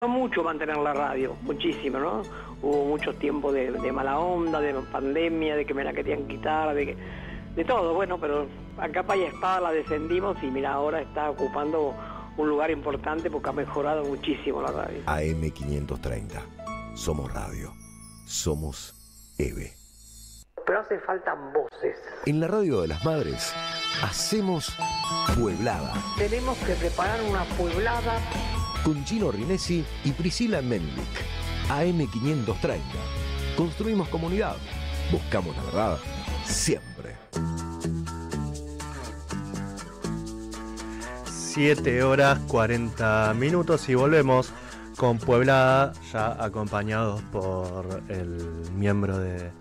Mucho mantener la radio, muchísimo, ¿no? Hubo mucho tiempo de mala onda, de pandemia, de que me la querían quitar, de todo, bueno, pero a capa y espada la defendimos y mira, ahora está ocupando un lugar importante porque ha mejorado muchísimo la radio. AM530, somos radio, somos EVE. Pero hace falta voces. En la radio de las madres, hacemos Pueblada. Tenemos que preparar una pueblada Con Gino Rinesi y Priscila Menlik. AM530. Construimos comunidad. Buscamos la verdad siempre. 7:40 y volvemos con Pueblada, ya acompañados por el miembro de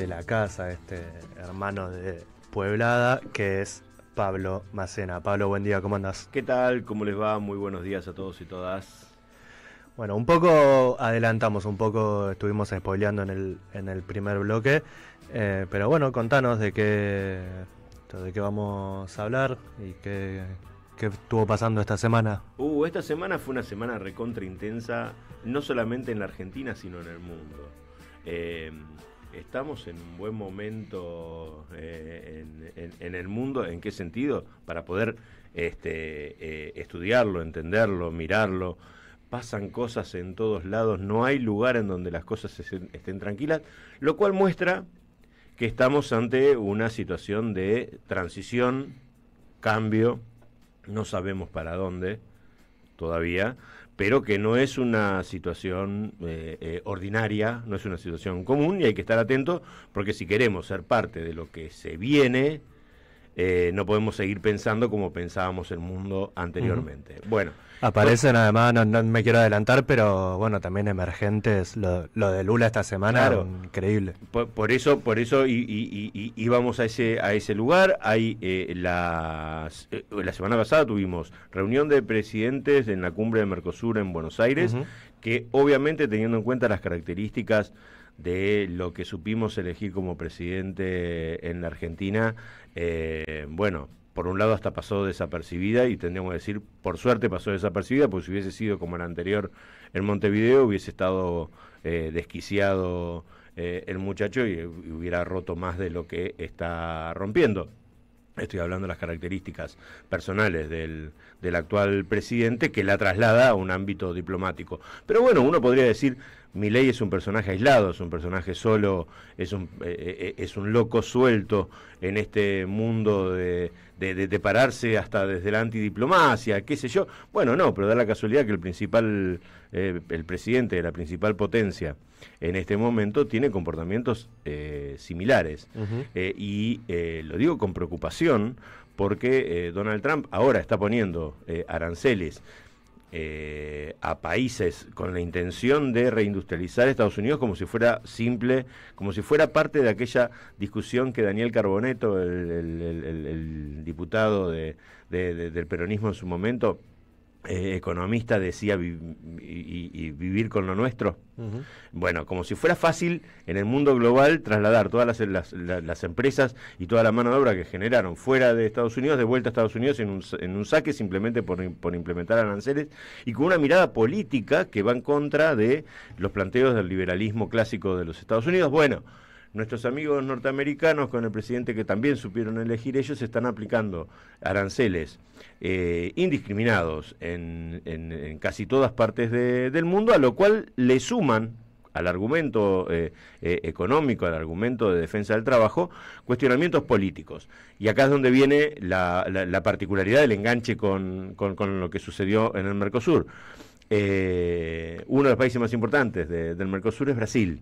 la casa, este hermano de Pueblada, que es Pablo Macena. Pablo, buen día, ¿cómo andás? ¿Qué tal? ¿Cómo les va? Muy buenos días a todos y todas. Bueno, un poco adelantamos, estuvimos spoileando en el primer bloque, pero bueno, contanos de qué vamos a hablar y qué estuvo pasando esta semana. Esta semana fue una semana recontra intensa, no solamente en la Argentina, sino en el mundo. Estamos en un buen momento en el mundo. ¿En qué sentido? Para poder estudiarlo, entenderlo, mirarlo. Pasan cosas en todos lados, no hay lugar en donde las cosas estén tranquilas, lo cual muestra que estamos ante una situación de transición, cambio, no sabemos para dónde todavía, pero que no es una situación ordinaria, no es una situación común, y hay que estar atentos porque si queremos ser parte de lo que se viene, no podemos seguir pensando como pensábamos el mundo anteriormente. Bueno, aparecen además, no me quiero adelantar, pero bueno, también emergentes, lo de Lula esta semana, claro, increíble. Por eso íbamos a ese lugar. La semana pasada tuvimos reunión de presidentes en la cumbre de Mercosur en Buenos Aires, que obviamente, teniendo en cuenta las características de lo que supimos elegir como presidente en la Argentina, bueno, por un lado hasta pasó desapercibida, y tendríamos que decir, por suerte pasó desapercibida, porque si hubiese sido como el anterior en Montevideo, hubiese estado desquiciado el muchacho y hubiera roto más de lo que está rompiendo. Estoy hablando de las características personales del actual presidente, que la traslada a un ámbito diplomático. Pero bueno, uno podría decir, Milei es un personaje aislado, es un personaje solo, es un loco suelto en este mundo de pararse hasta desde la antidiplomacia, qué sé yo. Bueno, no, pero da la casualidad que el presidente de la principal potencia en este momento tiene comportamientos similares. Y lo digo con preocupación porque Donald Trump ahora está poniendo aranceles a países con la intención de reindustrializar Estados Unidos como si fuera como si fuera parte de aquella discusión que Daniel Carboneto, el diputado del peronismo en su momento, economista, decía, y vivir con lo nuestro. Bueno, como si fuera fácil en el mundo global trasladar todas las empresas y toda la mano de obra que generaron fuera de Estados Unidos, de vuelta a Estados Unidos en un saque simplemente por implementar aranceles, y con una mirada política que va en contra de los planteos del liberalismo clásico de los Estados Unidos. Bueno, nuestros amigos norteamericanos, con el presidente que también supieron elegir ellos, están aplicando aranceles indiscriminados en casi todas partes del mundo, a lo cual le suman al argumento económico, al argumento de defensa del trabajo, cuestionamientos políticos. Y acá es donde viene la particularidad del enganche con lo que sucedió en el Mercosur. Uno de los países más importantes del Mercosur es Brasil.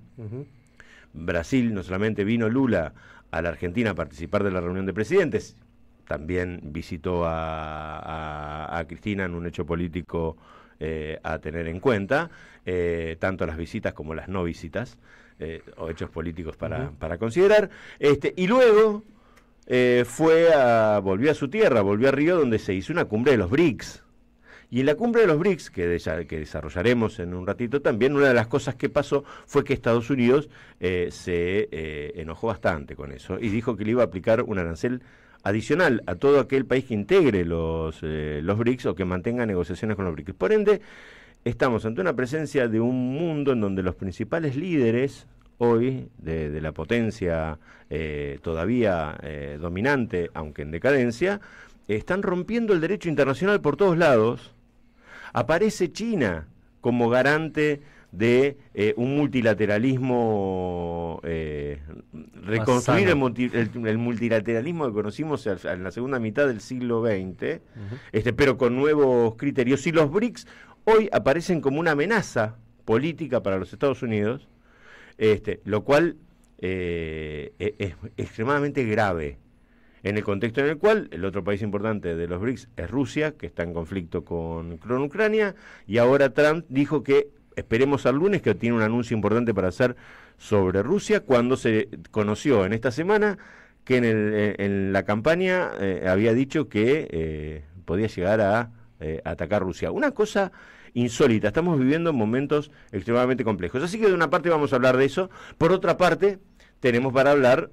Brasil, no solamente vino Lula a la Argentina a participar de la reunión de presidentes, también visitó a Cristina en un hecho político a tener en cuenta, tanto las visitas como las no visitas, o hechos políticos para considerar, y luego volvió a su tierra, volvió a Río, donde se hizo una cumbre de los BRICS. Y en la cumbre de los BRICS, que desarrollaremos en un ratito también, una de las cosas que pasó fue que Estados Unidos se enojó bastante con eso y dijo que le iba a aplicar un arancel adicional a todo aquel país que integre los BRICS o que mantenga negociaciones con los BRICS. Por ende, estamos ante una presencia de un mundo en donde los principales líderes hoy de la potencia todavía dominante, aunque en decadencia, están rompiendo el derecho internacional por todos lados. Aparece China como garante de un multilateralismo, reconstruir el multilateralismo que conocimos en la segunda mitad del siglo XX, pero con nuevos criterios. Y los BRICS hoy aparecen como una amenaza política para los Estados Unidos, lo cual es extremadamente grave en el contexto en el cual el otro país importante de los BRICS es Rusia, que está en conflicto con Ucrania, y ahora Trump dijo que esperemos al lunes, que tiene un anuncio importante para hacer sobre Rusia, cuando se conoció en esta semana que en la campaña había dicho que podía llegar a atacar Rusia. Una cosa insólita, estamos viviendo momentos extremadamente complejos. Así que de una parte vamos a hablar de eso, por otra parte tenemos para hablar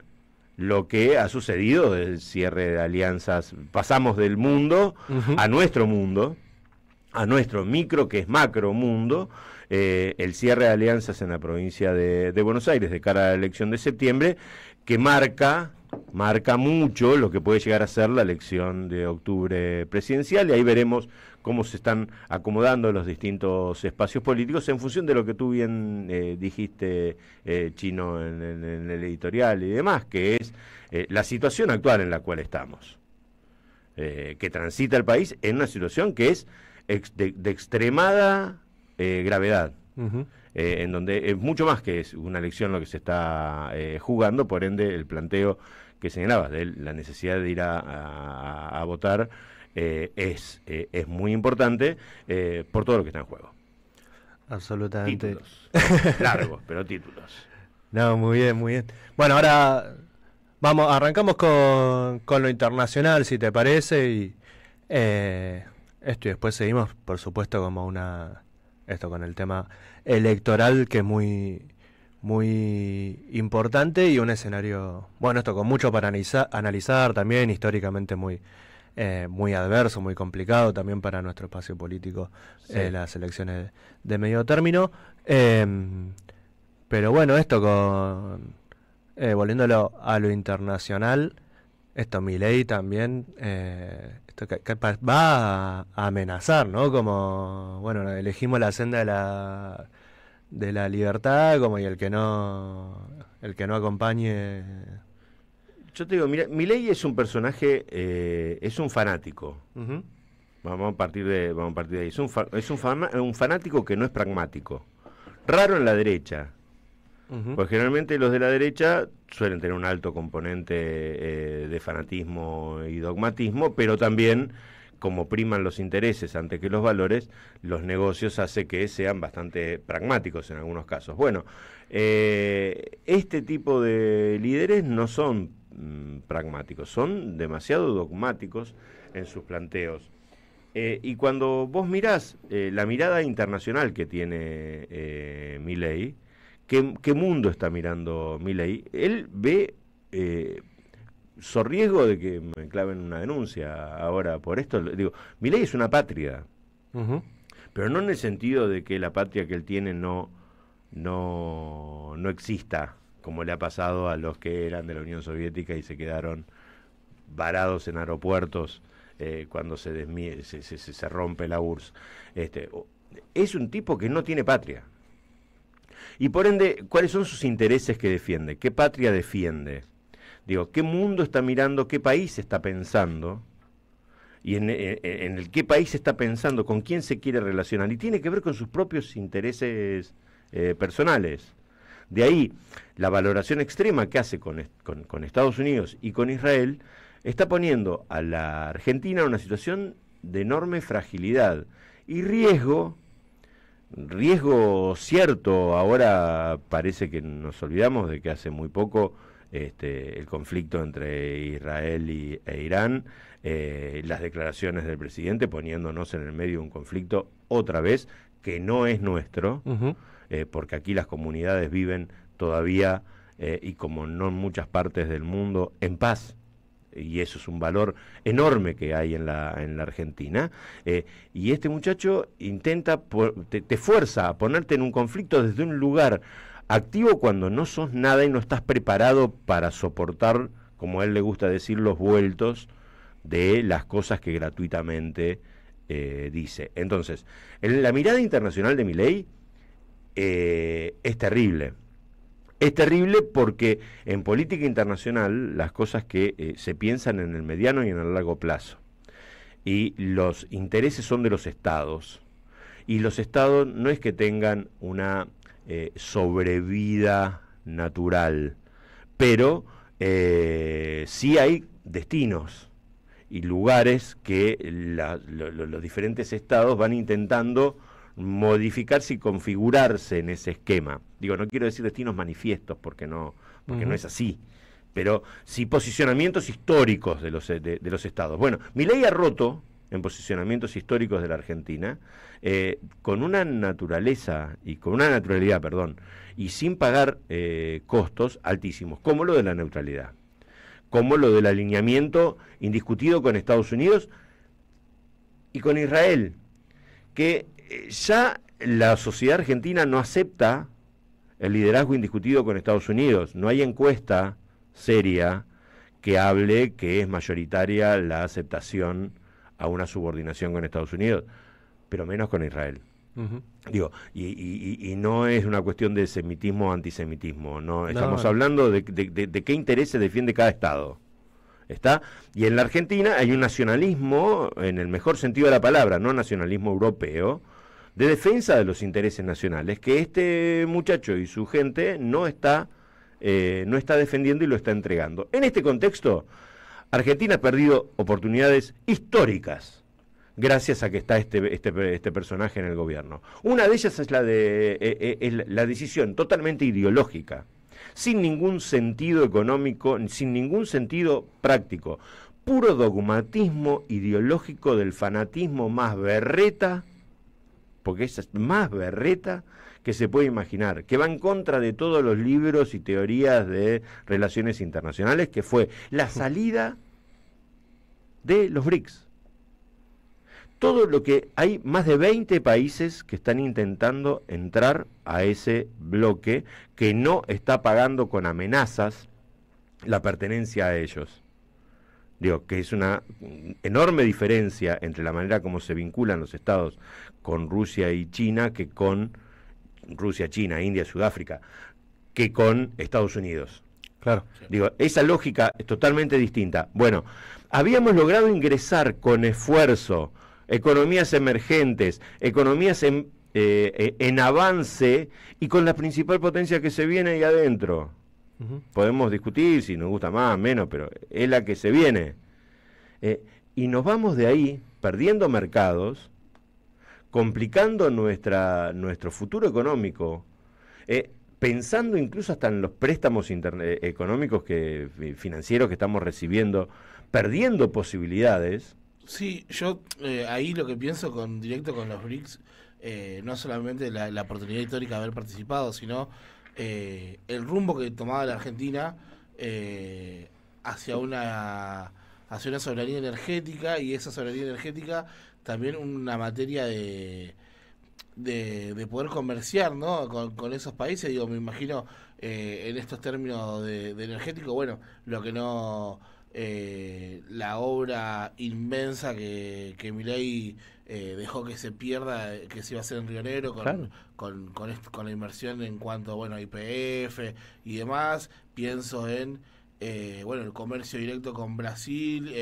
lo que ha sucedido del cierre de alianzas. Pasamos del mundo a nuestro micro, que es macro mundo, el cierre de alianzas en la provincia de Buenos Aires de cara a la elección de septiembre, que marca mucho lo que puede llegar a ser la elección de octubre presidencial, y ahí veremos cómo se están acomodando los distintos espacios políticos en función de lo que tú bien dijiste, Chino, en el editorial y demás, que es la situación actual en la cual estamos, que transita el país en una situación que es de extremada gravedad, en donde es mucho más que es una elección lo que se está jugando. Por ende, el planteo que señalabas de la necesidad de ir a votar es muy importante por todo lo que está en juego. Absolutamente. Títulos largos, pero títulos. No, muy bien, muy bien. Bueno, ahora arrancamos con lo internacional, si te parece, y esto, y después seguimos, por supuesto, esto con el tema electoral, que es muy, muy importante, y un escenario, bueno, esto con mucho para analizar también, históricamente muy adverso, muy complicado también para nuestro espacio político, sí. Las elecciones de medio término. Pero bueno, esto volviéndolo a lo internacional, esto Milei también, esto que va a amenazar, ¿no? Como, bueno, elegimos la senda de la libertad, como, y el que no acompañe. Yo te digo, mira, Milei es un personaje, es un fanático. Vamos a partir de ahí. Es un fanático que no es pragmático. Raro en la derecha. Porque generalmente los de la derecha suelen tener un alto componente de fanatismo y dogmatismo, pero también, como priman los intereses antes que los valores, los negocios hace que sean bastante pragmáticos en algunos casos. Bueno, este tipo de líderes no son pragmáticos, son demasiado dogmáticos en sus planteos. Y cuando vos mirás la mirada internacional que tiene Milei, ¿qué mundo está mirando Milei? Él ve riesgo de que me claven una denuncia ahora por esto. Digo, Milei es una patria, pero no en el sentido de que la patria que él tiene no exista, como le ha pasado a los que eran de la Unión Soviética y se quedaron varados en aeropuertos cuando se rompe la URSS. Es un tipo que no tiene patria. Y por ende, ¿cuáles son sus intereses que defiende? ¿Qué patria defiende? Digo, ¿qué mundo está mirando? ¿Qué país está pensando? Y en el qué país está pensando, con quién se quiere relacionar. Y tiene que ver con sus propios intereses personales. De ahí, la valoración extrema que hace con Estados Unidos y con Israel está poniendo a la Argentina en una situación de enorme fragilidad y riesgo cierto. Ahora parece que nos olvidamos de que hace muy poco el conflicto entre Israel e Irán, las declaraciones del presidente poniéndonos en el medio de un conflicto otra vez que no es nuestro, porque aquí las comunidades viven todavía, y como no en muchas partes del mundo, en paz, y eso es un valor enorme que hay en la Argentina, y este muchacho intenta, te fuerza a ponerte en un conflicto desde un lugar activo cuando no sos nada y no estás preparado para soportar, como a él le gusta decir, los vueltos de las cosas que gratuitamente dice. Entonces, la mirada internacional de Milei es terrible. Es terrible porque en política internacional las cosas que se piensan en el mediano y en el largo plazo. Y los intereses son de los estados. Y los estados no es que tengan una sobrevida natural, pero sí hay destinos y lugares que los diferentes estados van intentando modificarse y configurarse en ese esquema. Digo, no quiero decir destinos manifiestos porque no es así, pero sí posicionamientos históricos de los estados. Bueno, Milei ha roto en posicionamientos históricos de la Argentina con una naturalidad, y sin pagar costos altísimos, como lo de la neutralidad, como lo del alineamiento indiscutido con Estados Unidos y con Israel, que ya la sociedad argentina no acepta el liderazgo indiscutido con Estados Unidos. No hay encuesta seria que hable que es mayoritaria la aceptación a una subordinación con Estados Unidos, pero menos con Israel. Digo, y no es una cuestión de semitismo o antisemitismo, no, estamos hablando de qué interés se defiende cada Estado. ¿Está? Y en la Argentina hay un nacionalismo, en el mejor sentido de la palabra, no nacionalismo europeo, de defensa de los intereses nacionales, que este muchacho y su gente no está defendiendo y lo está entregando. En este contexto, Argentina ha perdido oportunidades históricas gracias a que está este personaje en el gobierno. Una de ellas es la decisión totalmente ideológica, sin ningún sentido económico, sin ningún sentido práctico, puro dogmatismo ideológico del fanatismo más berreta, porque esa es más berreta que se puede imaginar, que va en contra de todos los libros y teorías de relaciones internacionales, que fue la salida de los BRICS. Todo lo que hay, más de 20 países que están intentando entrar a ese bloque que no está pagando con amenazas la pertenencia a ellos. Digo, que es una enorme diferencia entre la manera como se vinculan los estados con Rusia y China que con Rusia, China, India, Sudáfrica, que con Estados Unidos. Claro. Digo, esa lógica es totalmente distinta. Bueno, habíamos logrado ingresar con esfuerzo economías emergentes, economías en avance y con la principal potencia que se viene ahí adentro. Podemos discutir si nos gusta más, menos, pero es la que se viene. Y nos vamos de ahí perdiendo mercados, complicando nuestro futuro económico, pensando incluso hasta en los préstamos económicos financieros que estamos recibiendo, perdiendo posibilidades. Sí, yo ahí lo que pienso directo con los BRICS, no solamente la oportunidad histórica de haber participado, sino el rumbo que tomaba la Argentina hacia una soberanía energética, y esa soberanía energética también una materia de poder comerciar, ¿no? con esos países. Digo, me imagino en estos términos de energético, bueno, lo que no... la obra inmensa que Milei dejó que se pierda, que se iba a hacer en Río Negro con la inversión en cuanto a YPF y demás. Pienso en el comercio directo con Brasil,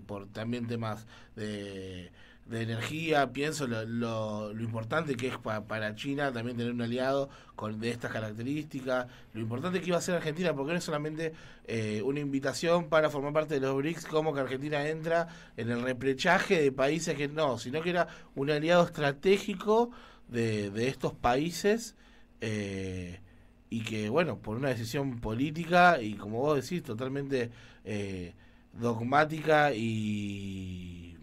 por también temas de energía. Pienso lo importante que es para China también tener un aliado de estas características, lo importante que iba a ser Argentina, porque no es solamente una invitación para formar parte de los BRICS, como que Argentina entra en el repechaje de países que no, sino que era un aliado estratégico de estos países, y que, bueno, por una decisión política y, como vos decís, totalmente dogmática y...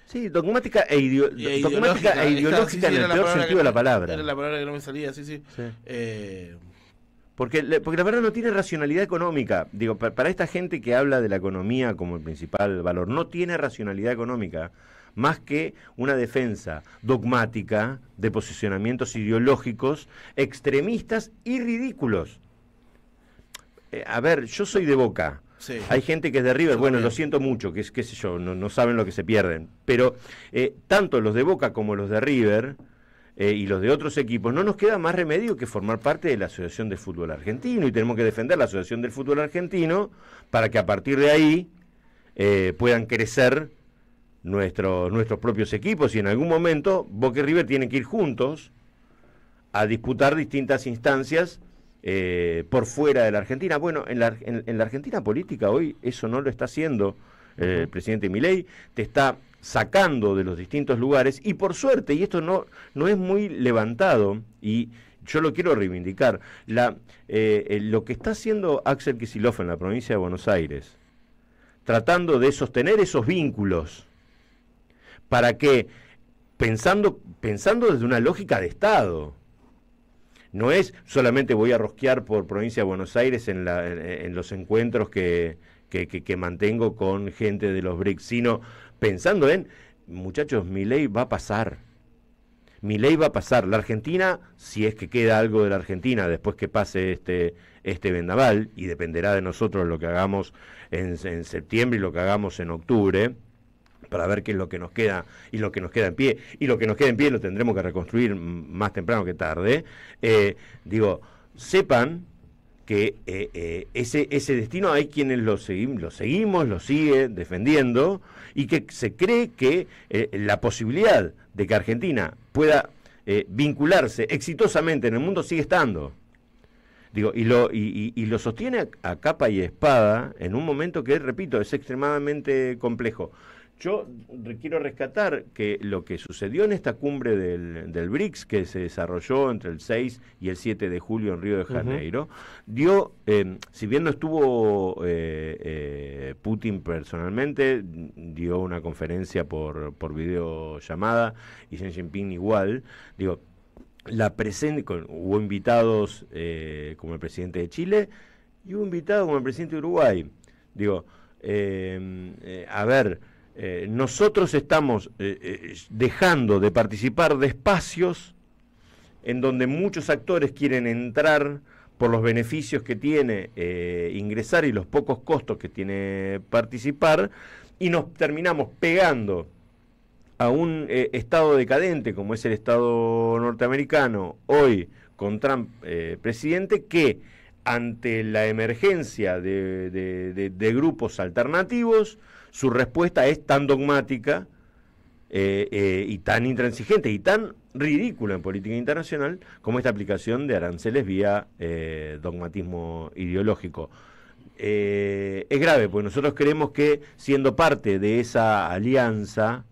Sí, dogmática e ideológica en el peor sentido de la palabra. Era la palabra que no me salía, sí. Porque la verdad no tiene racionalidad económica. Digo, para esta gente que habla de la economía como el principal valor, no tiene racionalidad económica más que una defensa dogmática de posicionamientos ideológicos extremistas y ridículos. A ver, yo soy de Boca. Sí. Hay gente que es de River, bueno, lo siento mucho, que es, qué sé yo, no saben lo que se pierden. Pero tanto los de Boca como los de River y los de otros equipos, no nos queda más remedio que formar parte de la Asociación de Fútbol Argentino, y tenemos que defender la Asociación del Fútbol Argentino para que a partir de ahí puedan crecer nuestros propios equipos, y en algún momento Boca y River tienen que ir juntos a disputar distintas instancias por fuera de la Argentina. Bueno, en la Argentina política hoy eso no lo está haciendo el presidente Milei, te está sacando de los distintos lugares, y por suerte, y esto no es muy levantado, y yo lo quiero reivindicar, lo que está haciendo Axel Kicillof en la provincia de Buenos Aires, tratando de sostener esos vínculos, para que, pensando desde una lógica de Estado, no es solamente voy a rosquear por provincia de Buenos Aires en los encuentros que mantengo con gente de los BRICS, sino pensando en, muchachos, Milei va a pasar. Milei va a pasar. La Argentina, si es que queda algo de la Argentina después que pase este vendaval, y dependerá de nosotros lo que hagamos en septiembre y lo que hagamos en octubre, para ver qué es lo que nos queda y lo que nos queda en pie, y lo que nos queda en pie lo tendremos que reconstruir más temprano que tarde. Sepan que ese destino hay quienes lo seguimos, lo sigue defendiendo, y que se cree que la posibilidad de que Argentina pueda vincularse exitosamente en el mundo sigue estando. Y lo sostiene a capa y espada en un momento que, repito, es extremadamente complejo. Yo quiero rescatar que lo que sucedió en esta cumbre del BRICS, que se desarrolló entre el 6 y el 7 de julio en Río de Janeiro, dio, si bien no estuvo Putin personalmente, dio una conferencia por videollamada, y Xi Jinping igual, hubo invitados como el presidente de Chile, y hubo invitados como el presidente de Uruguay. Nosotros estamos dejando de participar de espacios en donde muchos actores quieren entrar por los beneficios que tiene ingresar y los pocos costos que tiene participar, y nos terminamos pegando a un estado decadente como es el Estado norteamericano hoy con Trump presidente, que ante la emergencia de grupos alternativos, su respuesta es tan dogmática y tan intransigente y tan ridícula en política internacional como esta aplicación de aranceles vía dogmatismo ideológico. Es grave, porque nosotros creemos que, siendo parte de esa alianza,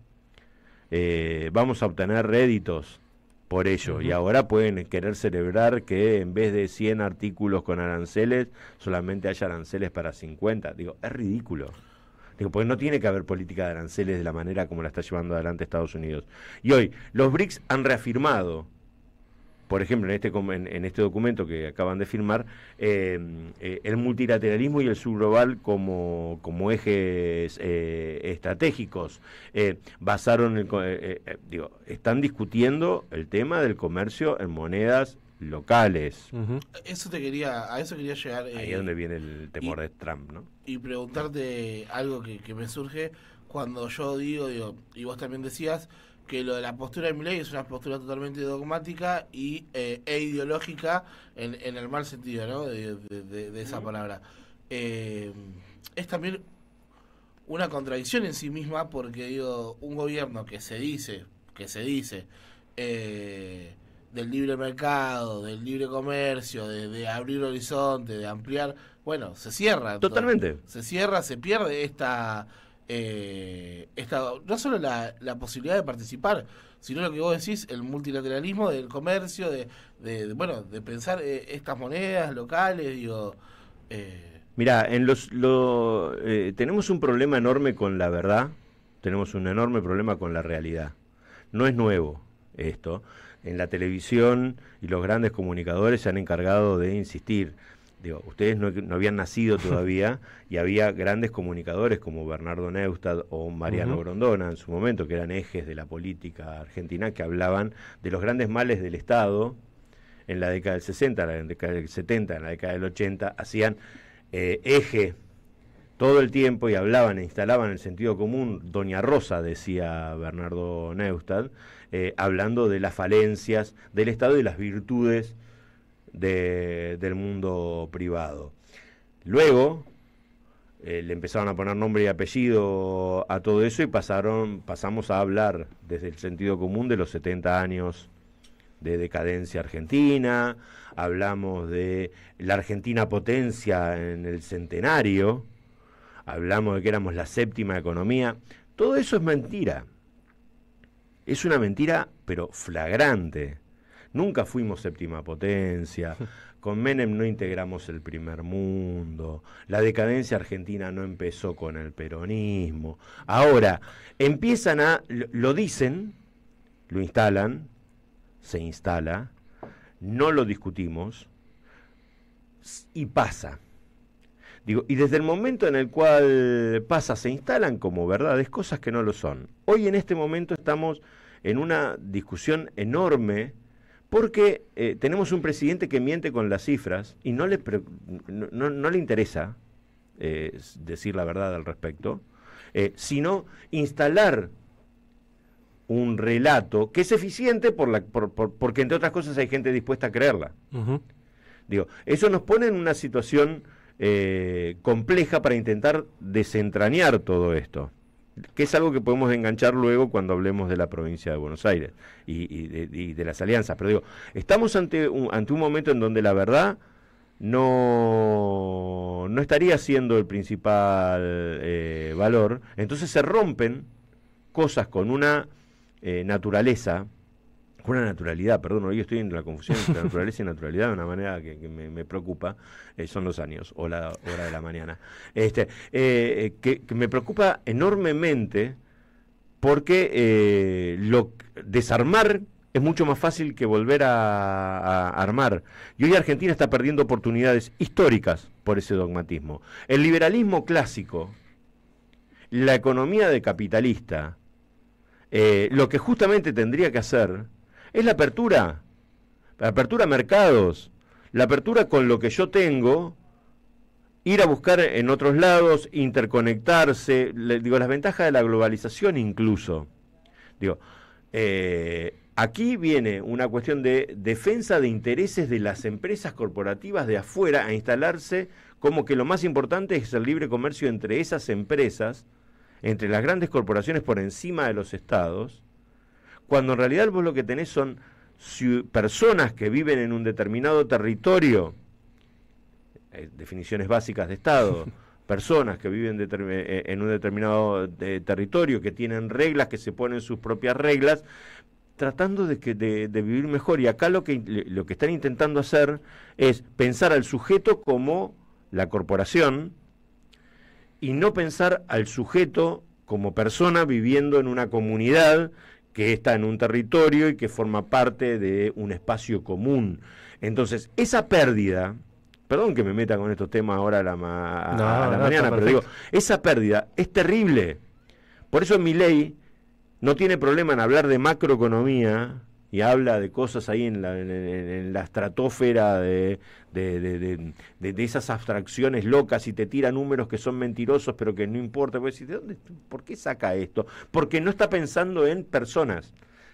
vamos a obtener réditos por ello, y ahora pueden querer celebrar que en vez de 100 artículos con aranceles, solamente haya aranceles para 50. Es ridículo. Porque no tiene que haber política de aranceles de la manera como la está llevando adelante Estados Unidos. Y hoy, los BRICS han reafirmado, por ejemplo, en este documento que acaban de firmar, el multilateralismo y el subglobal como ejes estratégicos. Están discutiendo el tema del comercio en monedas locales. A eso quería llegar. Ahí es donde viene el temor de Trump, ¿no? Y preguntarte algo que me surge cuando yo digo, y vos también decías, que lo de la postura de Milei es una postura totalmente dogmática e ideológica en el mal sentido, ¿no? de esa palabra. Es también una contradicción en sí misma, porque un gobierno que se dice del libre mercado, del libre comercio, de abrir horizonte, de ampliar, bueno, se cierra. Totalmente. Se cierra, se pierde esta no solo la posibilidad de participar, sino lo que vos decís, el multilateralismo del comercio, de pensar estas monedas locales, Mirá, tenemos un problema enorme con la verdad, tenemos un enorme problema con la realidad. No es nuevo esto. en la televisión y los grandes comunicadores se han encargado de insistir. Digo, ustedes no habían nacido todavía y había grandes comunicadores como Bernardo Neustadt o Mariano Grondona en su momento, que eran ejes de la política argentina, que hablaban de los grandes males del Estado en la década del 60, en la década del 70, en la década del 80, hacían eje todo el tiempo y hablaban e instalaban el sentido común. Doña Rosa, decía Bernardo Neustadt, hablando de las falencias del Estado y las virtudes del mundo privado. Luego le empezaron a poner nombre y apellido a todo eso y pasamos a hablar desde el sentido común de los 70 años de decadencia argentina, hablamos de la Argentina potencia en el centenario, hablamos de que éramos la séptima economía. Todo eso es mentira. Es una mentira, pero flagrante. Nunca fuimos séptima potencia, con Menem no integramos el primer mundo, la decadencia argentina no empezó con el peronismo. Ahora, lo dicen, lo instalan, se instala, no lo discutimos y pasa. Digo, y desde el momento en el cual pasa, se instalan como verdades cosas que no lo son. Hoy en este momento estamos en una discusión enorme porque tenemos un presidente que miente con las cifras y no le interesa decir la verdad al respecto, sino instalar un relato que es eficiente porque entre otras cosas hay gente dispuesta a creerla. Digo, eso nos pone en una situación compleja para intentar desentrañar todo esto, que es algo que podemos enganchar luego cuando hablemos de la provincia de Buenos Aires y de las alianzas. Pero digo, estamos ante un momento en donde la verdad no estaría siendo el principal valor. Entonces se rompen cosas con una naturalidad, perdón, hoy estoy en la confusión entre naturaleza y naturalidad de una manera que me preocupa, son los años o la hora de la mañana, que me preocupa enormemente porque desarmar es mucho más fácil que volver a armar. Y hoy Argentina está perdiendo oportunidades históricas por ese dogmatismo. El liberalismo clásico, la economía de capitalista, lo que justamente tendría que hacer es la apertura a mercados, la apertura con lo que yo tengo, ir a buscar en otros lados, interconectarse, las ventajas de la globalización incluso. Aquí viene una cuestión de defensa de intereses de las empresas corporativas de afuera a instalarse como que lo más importante es el libre comercio entre esas empresas, entre las grandes corporaciones por encima de los estados, cuando en realidad vos lo que tenés son personas que viven en un determinado territorio, definiciones básicas de Estado, personas que viven en un determinado territorio, que tienen reglas, que se ponen sus propias reglas, tratando de vivir mejor. Y acá lo que están intentando hacer es pensar al sujeto como la corporación y no pensar al sujeto como persona viviendo en una comunidad que está en un territorio y que forma parte de un espacio común. Entonces, esa pérdida, perdón que me meta con estos temas ahora a la mañana, pero digo, esa pérdida es terrible. Por eso Milei no tiene problema en hablar de macroeconomía y habla de cosas ahí en la estratosfera de esas abstracciones locas y te tira números que son mentirosos pero que no importa. Pues, ¿por qué saca esto? Porque no está pensando en personas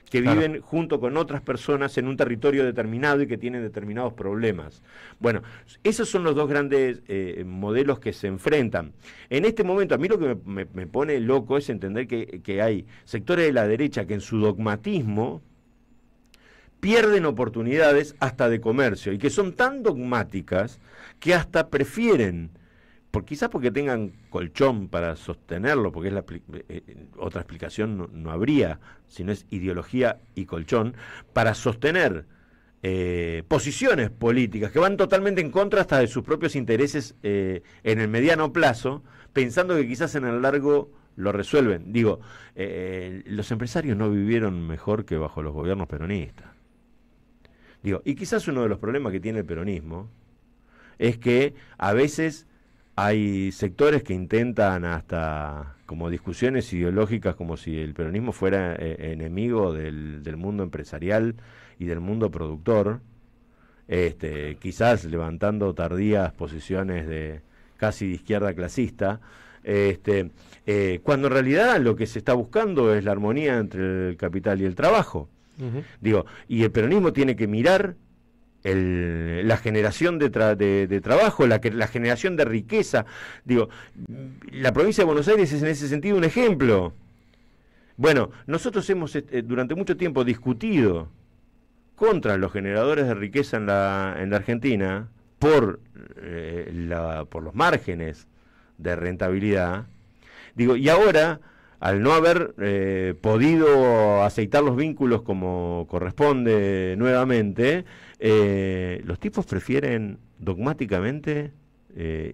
que viven junto con otras personas en un territorio determinado y que tienen determinados problemas. Bueno, esos son los dos grandes modelos que se enfrentan. En este momento, a mí lo que me pone loco es entender que hay sectores de la derecha que en su dogmatismo pierden oportunidades hasta de comercio y que son tan dogmáticas que hasta prefieren, quizás porque tengan colchón para sostenerlo, porque es otra explicación no habría, sino es ideología y colchón, para sostener posiciones políticas que van totalmente en contra hasta de sus propios intereses en el mediano plazo, pensando que quizás en el largo lo resuelven. Digo, los empresarios no vivieron mejor que bajo los gobiernos peronistas. Digo, y quizás uno de los problemas que tiene el peronismo es que a veces hay sectores que intentan hasta como discusiones ideológicas como si el peronismo fuera enemigo del mundo empresarial y del mundo productor, quizás levantando tardías posiciones de casi de izquierda clasista, cuando en realidad lo que se está buscando es la armonía entre el capital y el trabajo. Digo, y el peronismo tiene que mirar la generación de trabajo, la generación de riqueza. Digo, la provincia de Buenos Aires es en ese sentido un ejemplo. Bueno, nosotros hemos durante mucho tiempo discutido contra los generadores de riqueza en la Argentina por los márgenes de rentabilidad. Digo, y ahora, al no haber podido aceitar los vínculos como corresponde nuevamente, los tipos prefieren dogmáticamente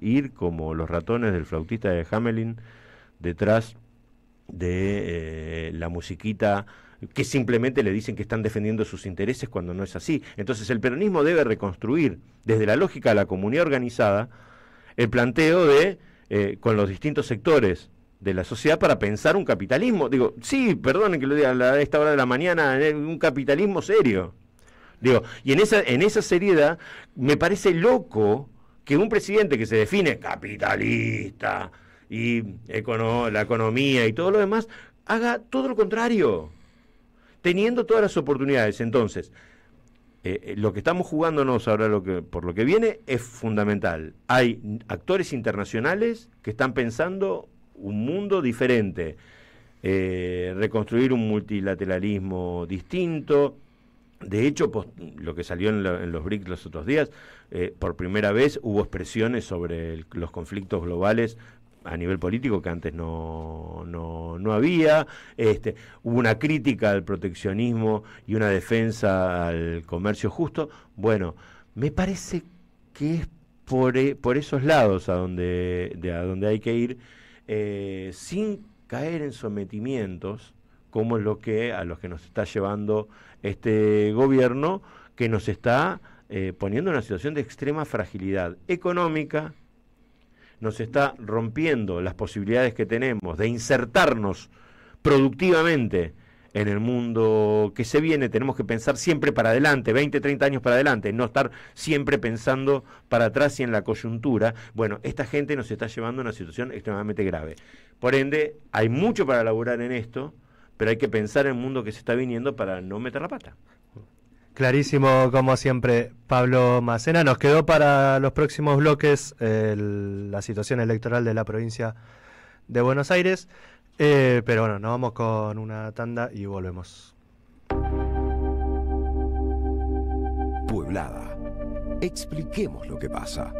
ir como los ratones del flautista de Hamelin detrás de la musiquita que simplemente le dicen que están defendiendo sus intereses cuando no es así. Entonces el peronismo debe reconstruir desde la lógica de la comunidad organizada el planteo de con los distintos sectores de la sociedad para pensar un capitalismo. Digo, sí, perdonen que lo diga a esta hora de la mañana, un capitalismo serio. Digo, y en esa seriedad me parece loco que un presidente que se define capitalista y la economía y todo lo demás haga todo lo contrario, teniendo todas las oportunidades. Entonces, lo que estamos jugándonos ahora por lo que viene es fundamental. Hay actores internacionales que están pensando un mundo diferente, reconstruir un multilateralismo distinto. De hecho, lo que salió en los BRICS los otros días, por primera vez hubo expresiones sobre los conflictos globales a nivel político que antes no había. Hubo una crítica al proteccionismo y una defensa al comercio justo. Bueno, me parece que es por esos lados a donde hay que ir, sin caer en sometimientos como es a los que nos está llevando este gobierno, que nos está poniendo en una situación de extrema fragilidad económica, nos está rompiendo las posibilidades que tenemos de insertarnos productivamente en el mundo que se viene. Tenemos que pensar siempre para adelante, 20, 30 años para adelante, no estar siempre pensando para atrás y en la coyuntura. Bueno, esta gente nos está llevando a una situación extremadamente grave. Por ende, hay mucho para laburar en esto, pero hay que pensar en el mundo que se está viniendo para no meter la pata. Clarísimo, como siempre, Pablo Macena. Nos quedó para los próximos bloques la situación electoral de la provincia de Buenos Aires. Pero bueno, nos vamos con una tanda y volvemos. Pueblada. Expliquemos lo que pasa.